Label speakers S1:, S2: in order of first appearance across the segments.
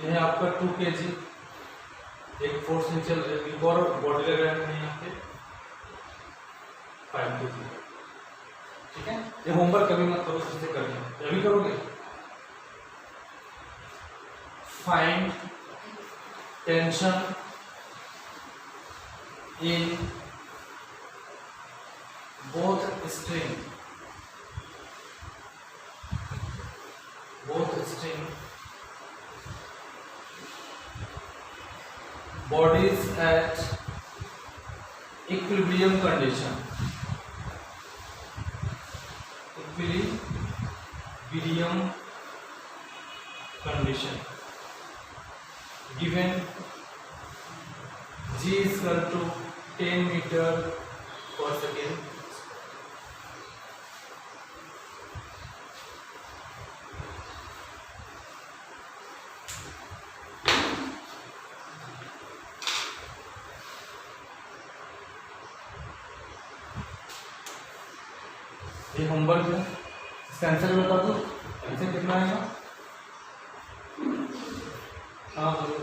S1: यह आपका 2 kg एक फोर्स नीचे एक और बॉडी लगाया हमने यहाँ पे 5 kg। ठीक है, ये होमवर्क कभी मत करो, इससे करना अभी करोगे। Find tension in both string bodies at equilibrium condition given g is equal to 10 meter per second ये होमवर्क है, इसका आंसर बता दो। आंसर कितना आएगा? हाँ बोलो।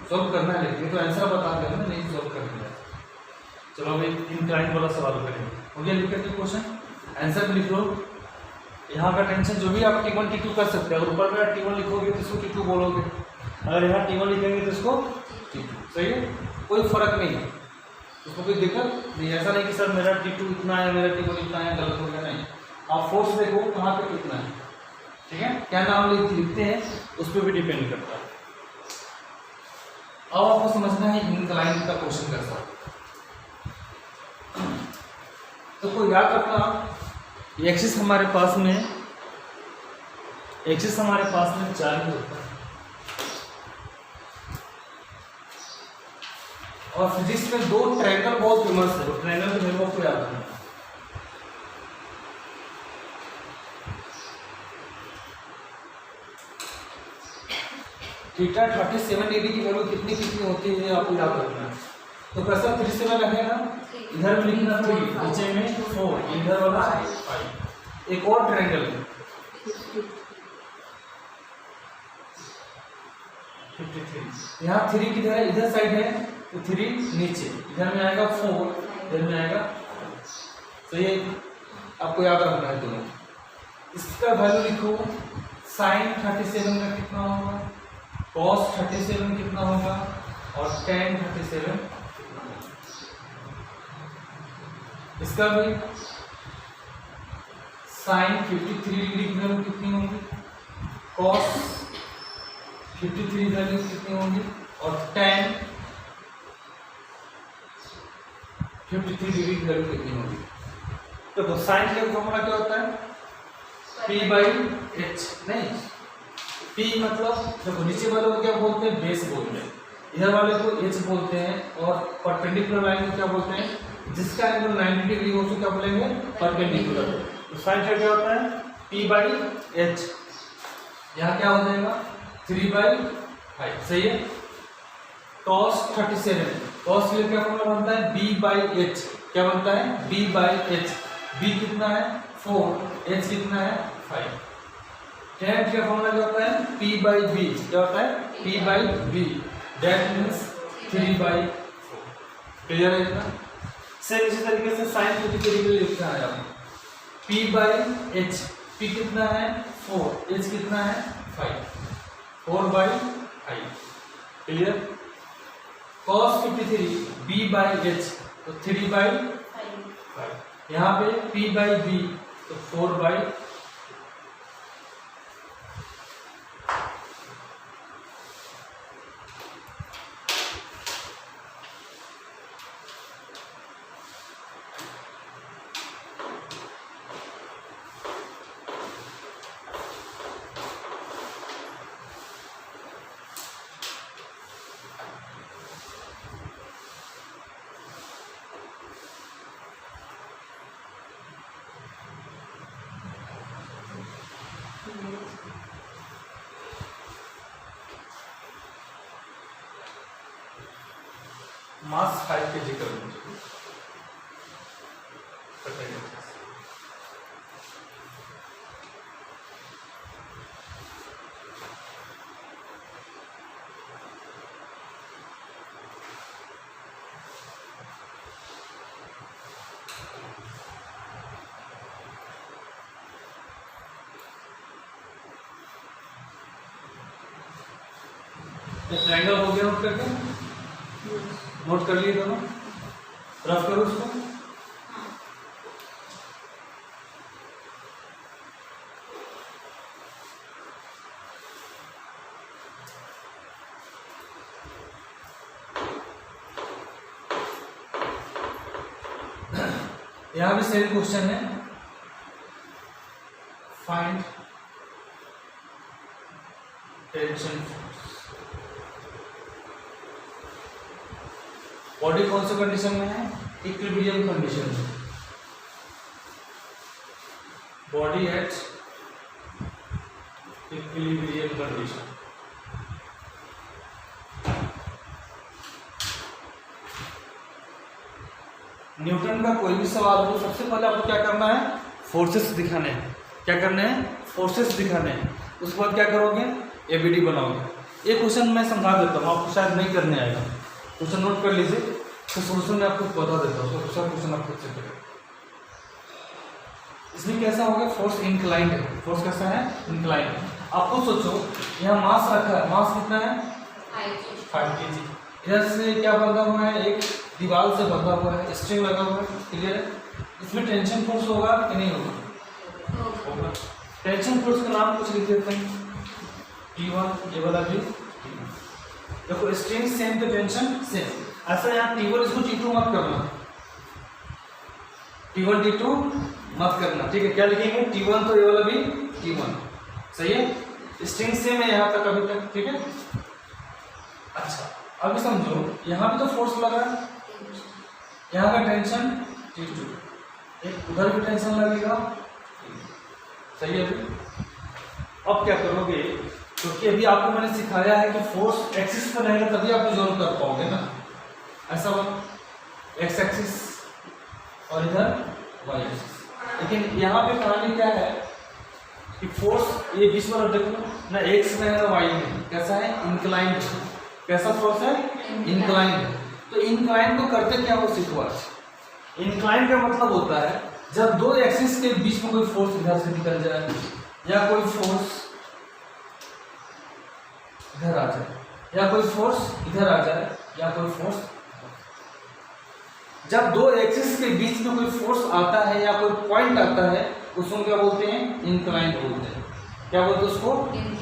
S1: सॉल्व करना है, लेकिन तो आंसर बता देना, नहीं सॉल्व करना है। चलो अभी इंक्लाइन वाला सवाल करेंगे। हो गया लिख करके क्वेश्चन, आंसर लिख लो। यहाँ का टेंशन जो भी आप T1 T2 कर सकते हैं। अगर ऊपर में T1 लिखोगे तो इसको T2 बोलोगे, अगर यहाँ T1 लिखेंगे तो इसको T2। सही है, कोई फर्क नहीं है, उसको कोई दिक्कत नहीं। ऐसा नहीं कि सर मेरा T2 इतना है, मेरा T1 इतना है, गलत हो गया। नहीं, आप फोर्स देखो कहाँ पे कितना है। ठीक है, क्या नाम लिखते हैं उस पर भी डिपेंड करता है। अब आपको समझना है इंक्लाइन का क्वेश्चन कैसा। तो कोई याद रखना, एक्सिस हमारे पास में चार्ज होता है, और फिजिक्स में 2 ट्रायंगल बहुत फेमस है। वो ट्रायंगल के वैल्यू आपको याद रखना। थीटा 37 डिग्री की वैल्यू कितनी होती है आपको याद रखना है। तो कैसा 37 लगेगा, इधर में लिखना 3, नीचे में 4, इधर वाला 5। एक और ट्रायंगल है 53, यहाँ 3 किधर है, इधर साइड है, तो 3 नीचे, इधर में आएगा 4, इधर में आएगा। तो ये आपको याद रखना है दोनों। इसका वैल्यू लिखो, साइन 37 का कितना होगा, कॉस 37 कितना होगा, और टेन 37 इसका भी। साइन 53 डिग्री की वैल्यू कितनी होगी, कॉस 53 वैल्यू कितनी होगी, और टेन 53 डिग्री की वैल्यू कितनी होगी। तो साइन का फॉर्मूला क्या होता है, P/H। नहीं, P मतलब देखो नीचे वाले को क्या बोलते हैं, बेस बोलते हैं, इधर वाले को H बोलते हैं, और परपेंडिकुलर लाइन को क्या बोलते हैं, जिसका एंगल 90 डिग्री हो तो क्या बोलेंगे, परपेंडिकुलर। तो साइन का क्या होता है, P/H। यहाँ क्या हो जाएगा, 3/5। सही है। cos 37, cos के लिए क्या फॉर्मूला बनता है, B/H। क्या बनता है, B/H। B कितना है, 4, H कितना है, 5। tan का फॉर्मूला क्या होता है, P/B। क्या होता है, P/B। That means 3/4। क्लियर है इतना। सेम इसी तरीके से sin 53 के लिए लिखना है आपको, P/H। P कितना है, 4, H कितना है, 5, 4/5। क्लियर। cos 53 B/H, तो 3/5। यहाँ पे P/B, तो 4/5। मास 5 kg कर लीजिए। ट्रायंगल हो गया नोट करके, नोट कर लिए दोनों, रफ करो उसको। यहां भी सेम क्वेश्चन है, फाइंड टेंशन फोर्स। बॉडी कौन से कंडीशन में है? इक्विलिब्रियम कंडीशन में। Body at equilibrium condition. Newton का कोई भी सवाल हो, सबसे पहले आपको क्या करना है? फोर्सेस दिखाने हैं। क्या करने हैं? फोर्सेस दिखाने हैं। उसके बाद क्या करोगे? एबीडी बनाओगे। ये क्वेश्चन मैं समझा देता हूँ, आपको शायद नहीं करने आएगा। क्वेश्चन नोट कर लीजिए, तो सोल्यूशन मैं आपको बता देता हूँ। दूसरा क्वेश्चन आप खुद से करें। इसमें कैसा होगा? फोर्स इंक्लाइंड है। फोर्स कैसा है? इंक्लाइंड। आप खुद सोचो, यहाँ मास रखा है, मास कितना है? 5 kg। इधर से क्या बंधा हुआ है? एक दीवार से बंधा हुआ है, स्ट्रिंग लगा हुआ है, क्लियर है? इसमें टेंशन फोर्स होगा कि नहीं होगा? टेंशन फोर्स का नाम कुछ लिख देते हैं, T1, ये वाला भी। देखो स्ट्रिंग सेम तो टेंशन सेम। ऐसा यहाँ T1 इसको T2 मत करना, T1 T2 मत करना, ठीक है? क्या लिखेंगे? T1 तो ये वाला भी T1, सही है? स्ट्रिंग सेम है यहाँ तक अभी तक, ठीक है? अच्छा, अभी समझो, यहाँ भी तो फोर्स लगा है, यहाँ का टेंशन T2, एक उधर भी टेंशन लगेगा, सही है? अभी अब क्या करोगे? क्योंकि अभी आपको मैंने सिखाया है कि फोर्स एक्सिस पर रहेगा तभी आप रिजॉल्व कर पाओगे ना। ऐसा एक्स एक्सिस और इधर वाई एक्सिस। लेकिन यहाँ पे कहानी क्या है कि फोर्स ये बीच में देखो ना, एक्स में है ना वाई में। कैसा है? इंक्लाइंड। कैसा फोर्स है? इंक्लाइंड। तो इंक्लाइंड को करते क्या हो? सीखो आज। इंक्लाइंड का मतलब होता है जब दो एक्सिस के बीच में कोई फोर्स इधर से निकल जाए, या कोई फोर्स इधर आ जाए, या कोई फोर्स इधर आ जाए, या कोई फोर्स, जब दो एक्सिस के बीच में कोई फोर्स आता है या कोई पॉइंट आता है, उसको क्या बोलते हैं? इंक्लाइंड बोलते हैं। क्या बोलते हैं उसको?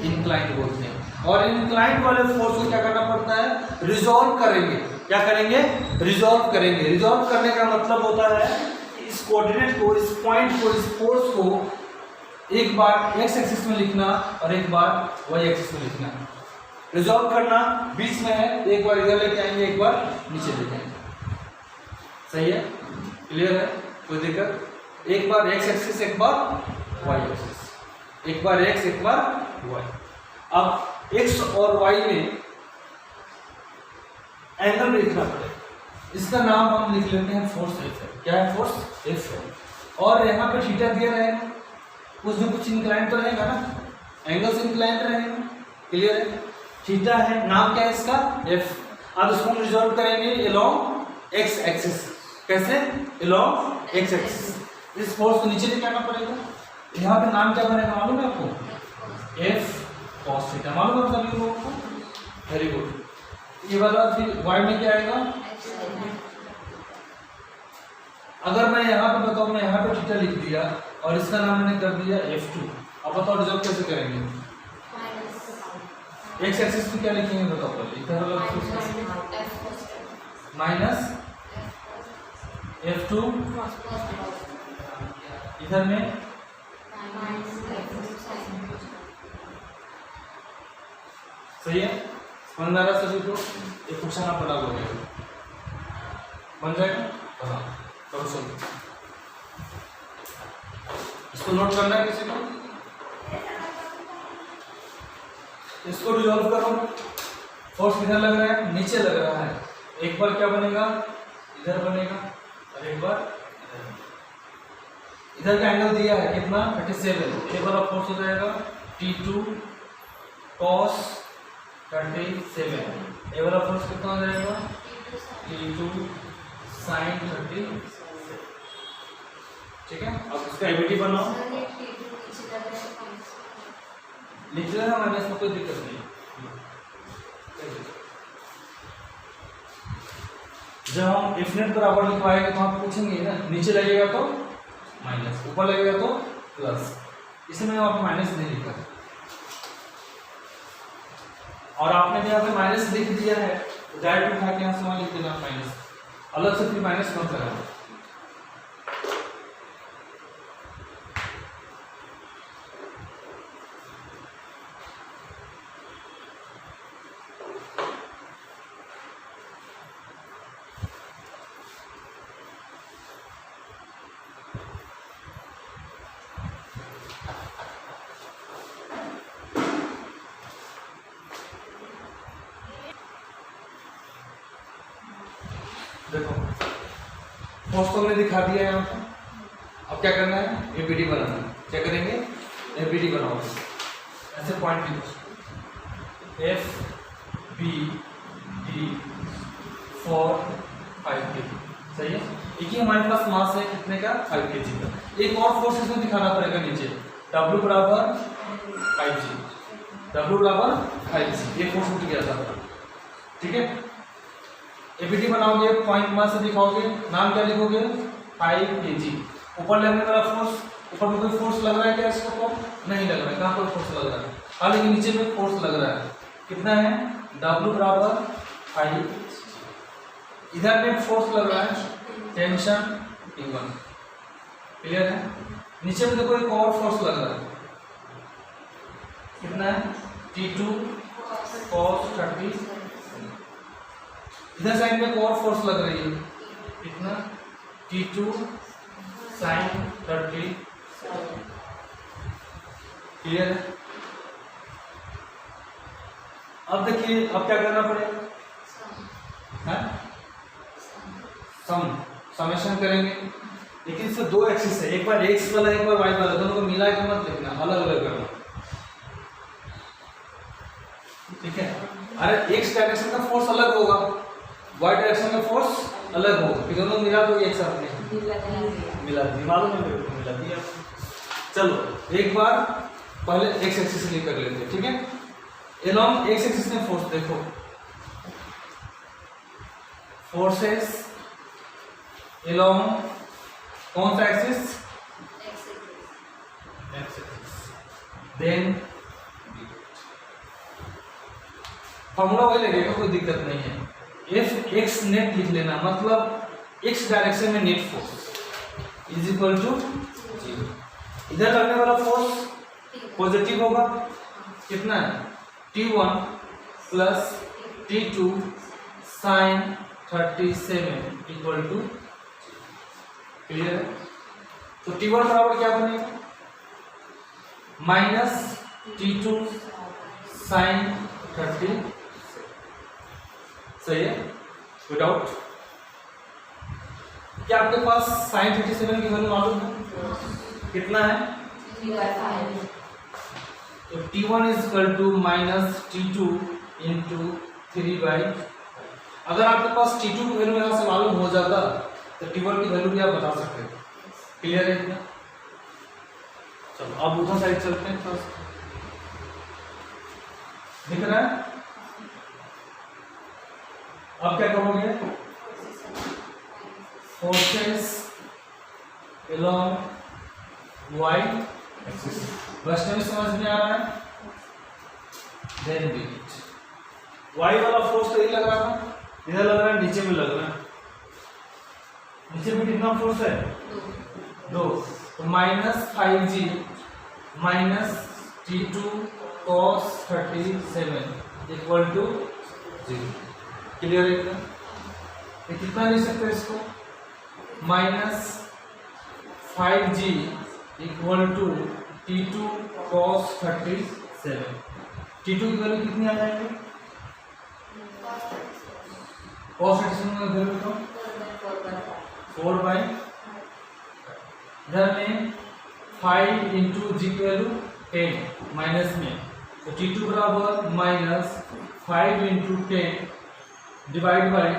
S1: इंक्लाइंड बोलते हैं। और इंक्लाइंड वाले फोर्स को क्या करना पड़ता है? रिजॉल्व करेंगे। क्या करेंगे? रिजॉल्व करेंगे। रिजॉल्व करने का मतलब होता है इस कोऑर्डिनेट को, इस पॉइंट को, इस फोर्स को एक बार एक्स एक्सिस में लिखना और एक बार वाई एक्सिस में लिखना। रिजॉल्व करना बीच में है, एक बार इधर लेके आएंगे, एक बार नीचे लेके आएंगे, सही है? क्लियर है? कोई दिक्कत? एक बार एक्स एक्सिस, एक बार वाई एक्सिस, एक बार एक्स, एक बार वाई। अब एक्स और वाई में एंगल लिखना पड़ेगा। इसका नाम हम लिख लेते हैं फोर्स एफ है। क्या है? फोर्स एफ है। और यहाँ पे थीटा दिया रहेगा, कुछ न कुछ इंक्लाइन तो रहेगा ना, एंगल से इंक्लाइन रहेगा, क्लियर है? थीटा है, नाम क्या है इसका? एफ। अब इसको हम रिजॉल्व करेंगे अलोंग एक्स एक्सिस। कैसे? Along x axis. इस फोर्स को नीचे लेके आना पड़ेगा। यहाँ पे नाम क्या बनेगा मालूम है आपको? F cos theta. मालूम है सभी लोगों को? Very good. ये वाला फिर वाई में क्या आएगा? अगर मैं यहाँ पे बताऊँ, मैं यहाँ पे थीटा लिख दिया और इसका नाम मैंने कर दिया F2। अब बताओ रिजॉल्व कैसे करेंगे? एक्स एक्सिस पे क्या लिखेंगे बताओ पहले? इधर वाला माइनस F2, इधर में सही है? समझ में आ रहा सभी को? एक क्वेश्चन आप बना लोगे, बन जाएगा? हाँ, करो सुन। इसको नोट करना है किसी को? इसको रिजॉल्व करो। फोर्स किधर लग रहा है? नीचे लग रहा है। एक बार क्या बनेगा, इधर बनेगा और एक बार इधर का एंगल दिया है कितना 37, एक बार फोर्स हो जाएगा T2 cos 37, एक बार फोर्स कितना हो जाएगा T2 sin 37। ठीक है, अब इसका एबीटी बनाओ, लिख लेना माइनस में, कोई दिक्कत नहीं। जब हम इफनेट बराबर लिखवाएंगे तो आप पूछेंगे ना, नीचे लगेगा तो माइनस, ऊपर लगेगा तो प्लस, इसमें मैंने वहां माइनस नहीं लिखा और आपने यहाँ पे माइनस लिख दिया है तो डायरेक्ट उठा के यहाँ से वहां लिख देना माइनस, अलग से फिर माइनस मत लगाना। देखो फोर्स तो हमने दिखा दिया है यहाँ पे, अब क्या करना है, एबीडी बनाना है। क्या करेंगे, एबीडी बनाओगे, ऐसे पॉइंट लिखो एफ बी डी 4 5 kg, सही है। एक ही हमारे पास मास है कितने का, 5 kg का। एक और फोर्स इसमें दिखाना पड़ेगा नीचे, W बराबर 5G, W बराबर 5G, ये फोर्स उठ गया था। ठीक है, एबीडी बनाओगे, पॉइंट मास से दिखाओगे, नाम क्या लिखोगे 5 kg। ऊपर लगने वाला फोर्स, ऊपर में कोई फोर्स लग रहा है क्या, इसको तो नहीं लग रहा है, कहाँ पर फोर्स लग रहा है, हालांकि लेकिन नीचे में फोर्स लग रहा है, कितना है W बराबर 5, इधर में फोर्स लग रहा है टेंशन T1, क्लियर है। नीचे में देखो एक और फोर्स लग रहा है, कितना है T2 cos 30, इधर साइड में एक और फोर्स लग रही है, कितना T2 sin 30, क्लियर है। अब देखिए, अब क्या करना पड़ेगा, समेशन करेंगे, लेकिन इसमें दो एक्सिस है, एक बार एक्स वाला एक बार वाई वाला, दोनों को मिला के मत लिखना, अलग अलग करना। ठीक है, अरे एक्स डायरेक्शन का फोर्स अलग होगा, वाई डायरेक्शन का फोर्स अलग होगा, फिर दोनों मिला तो एक साथ नहीं मिला, मालूम है मेरे को, मिला दिया। चलो एक बार पहले एक्स एक्सिस से कर लेते हैं। ठीक है, एलॉन्ग एक्स एक्सिस में फोर्स देखो, फोर्सेस एलॉन्ग कौन सा axis, x axis, then formula वही लगेगा, कोई दिक्कत नहीं है। एफ एक्स नेट लिख लेना, मतलब एक्स डायरेक्शन में net force is equal to 0। इधर लगने वाला फोर्स पॉजिटिव होगा, कितना है T1 plus T2 sin 37 equal to, clear है। तो T1 बराबर क्या बनेगा, माइनस T2 sin 30, सही है, विदाउट। क्या आपके पास sin 37 की वैल्यू मालूम है, कितना है, तो T1 is equal to minus T2 into 3/, अगर आपके पास T2 की वैल्यू यहाँ से मालूम हो जाता तो T1 की वैल्यू भी आप बता सकते हैं, क्लियर है इतना। चलो अब उधर साइड चलते हैं, थोड़ा दिख रहा है। अब क्या करोगे, forces along y axis, first में समझ में आ रहा है, देन बी y वाला फोर्स तो ये लग रहा था, इधर लग रहा है, नीचे में लग रहा है, नीचे में कितना फोर्स है 2, तो minus 5G minus T2 cos 37 equal to 0, क्लियर है। ये कितना लिख सकते हैं इसको, minus 5G equal to T2 cos 37, T2 की वैल्यू कितनी आ जाएगी, cos 37 में वैल्यू तो 4/, इधर में 5 इंटू जी की वैल्यू 10 माइनस में, तो T2 बराबर माइनस 5 इंटू 10 डिवाइड बाई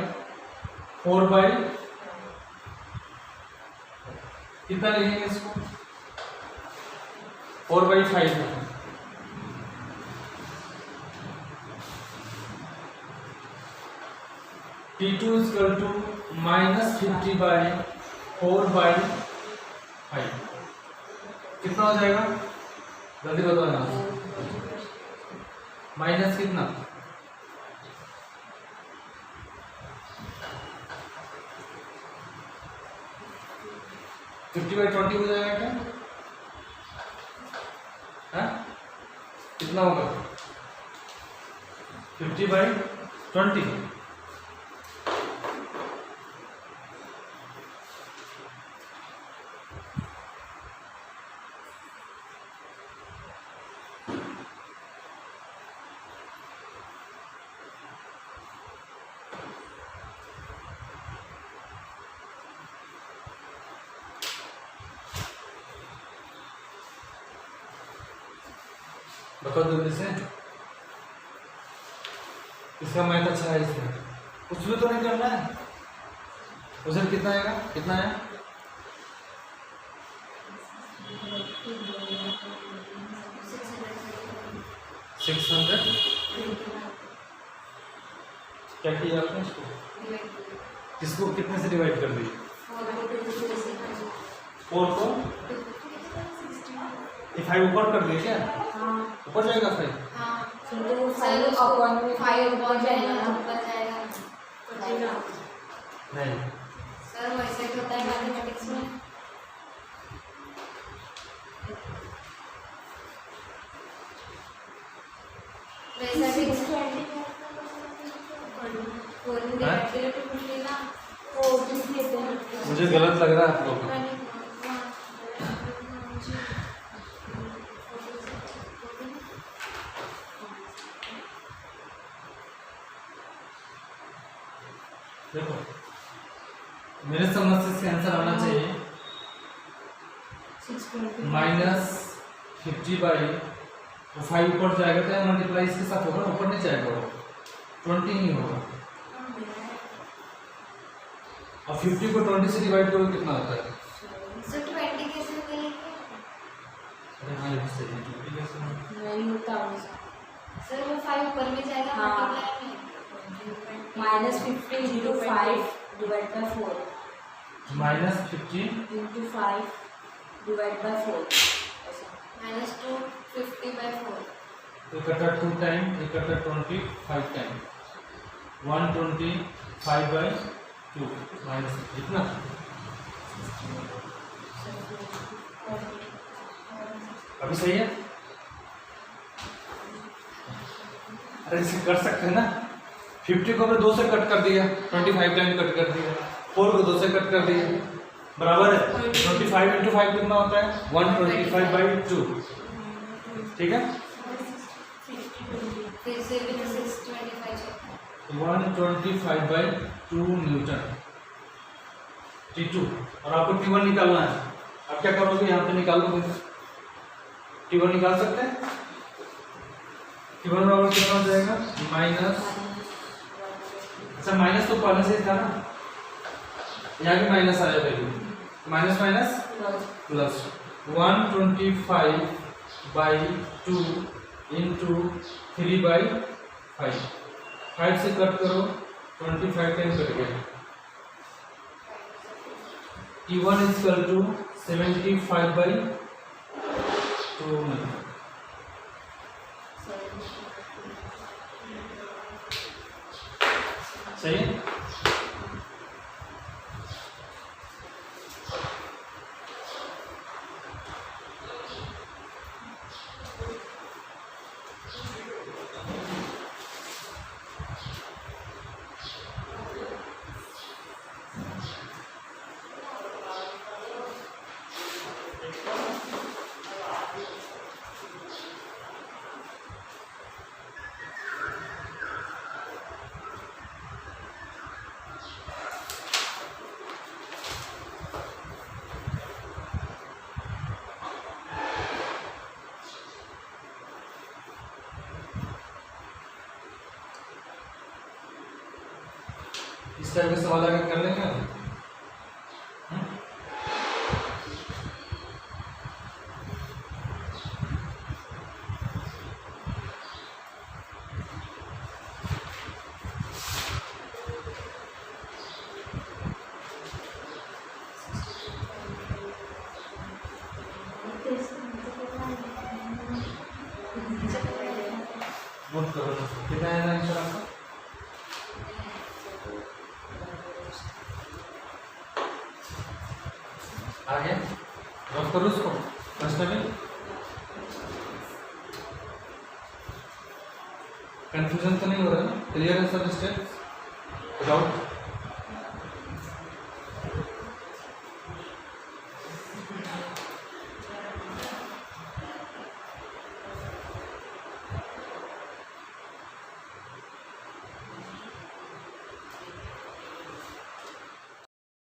S1: 4/, कितना लिखेंगे इसको 4/5 है। T2 is equal to minus 50/4/5 कितना हो जाएगा जल्दी बताओ। माइनस कितना 50/20 हो जाएगा क्या? हाँ? कितना होगा 50/20? बताओ जल्दी से, इसका मैथ अच्छा है इसमें, कुछ भी तो नहीं करना है। उधर कितना आएगा, कितना है 600। क्या किया आपने इसको, किसको कितने से डिवाइड कर दिए 4 को 5 ऊपर कर दिए क्या? ऊपर जाएगा 5?
S2: हाँ, तो 5 ऊपर जाएगा तो ऊपर जाएगा
S1: नहीं
S2: सर, वैसे तो होता है मैथमेटिक्स में। वैसा भी
S1: मुझे गलत लग रहा है आप लोग को। देखो मेरे समझ से इसका आंसर आना चाहिए -50/5 ऊपर जाएगा तो मल्टीप्लाई इसके साथ होगा, ऊपर नहीं जाएगा, वो 20 ही होगा। और 50 को 20 से डिवाइड करो कितना होता है?
S2: सर 20 कैसे मिलेगी?
S1: अरे हाँ ये सही है, 20 कैसे
S3: नहीं होता
S2: सर वो 5 ऊपर में जाएगा
S3: हाँ।
S2: मल्टीप्लाई में
S3: -50 into 5 divided by 4
S1: -50
S3: into 5 divided by 4
S2: -250/4
S1: इकट्ठा 2 टाइम, इकट्ठा 25 टाइम, 125/2 माइनस कितना? अभी सही है? अरे इसे कर सकते हैं ना, 50 को हमने 2 से कट कर दिया, 25 टाइम कट कर दिया, 4 को 2 से कट कर दिया, बराबर है 25 इंटू 5 कितना होता है 125/2, ठीक है।
S2: फिर से भी 625
S1: 125/2 न्यूटन T2। और आपको T1 निकालना है, आप क्या करोगे यहाँ पे निकाल दो, T1 निकाल सकते हैं। T1 बराबर कितना हो जाएगा माइनस, अच्छा माइनस तो पहले से था ना, यहाँ भी माइनस आया value, minus minus plus 125/2 into 3/5, 5 से कट करो 25 टाइम कट गया। T1 is equal to 75/2 सही है। टाइप के सवाल आगे कर लेंगे हम। नोट करो कितना है आंसर आपका? आगे नोट करो उसको प्रश्न में। कंफ्यूजन तो नहीं हो रहा है? क्लियर है सब स्टेप? डाउट?